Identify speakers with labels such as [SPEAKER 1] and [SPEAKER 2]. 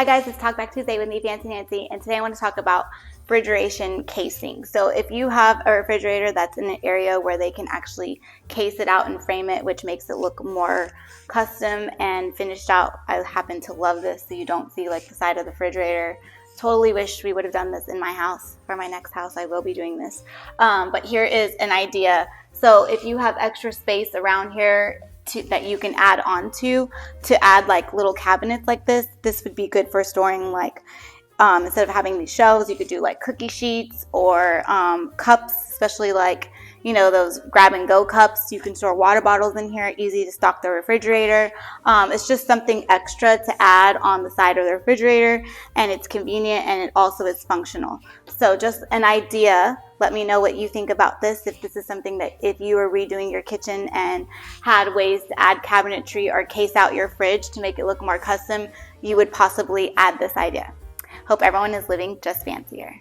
[SPEAKER 1] Hi guys, it's Talk Back Tuesday with me, Fancy Nancy, and today I want to talk about refrigeration casing. So if you have a refrigerator that's in an area where they can actually case it out and frame it, which makes it look more custom and finished out, I happen to love this so you don't see like the side of the refrigerator. Totally wish we would have done this in my house. For my next house, I will be doing this. But here is an idea. So if you have extra space around here that you can add on to add like little cabinets like this would be good for storing like instead of having these shelves, you could do like cookie sheets or cups, especially like, you know, those grab and go cups. You can store water bottles in here, easy to stock the refrigerator. It's just something extra to add on the side of the refrigerator, and it's convenient and it also is functional. So just an idea. Let me know what you think about this, if this is something that if you were redoing your kitchen and had ways to add cabinetry or case out your fridge to make it look more custom, you would possibly add this idea. Hope everyone is living just fancier.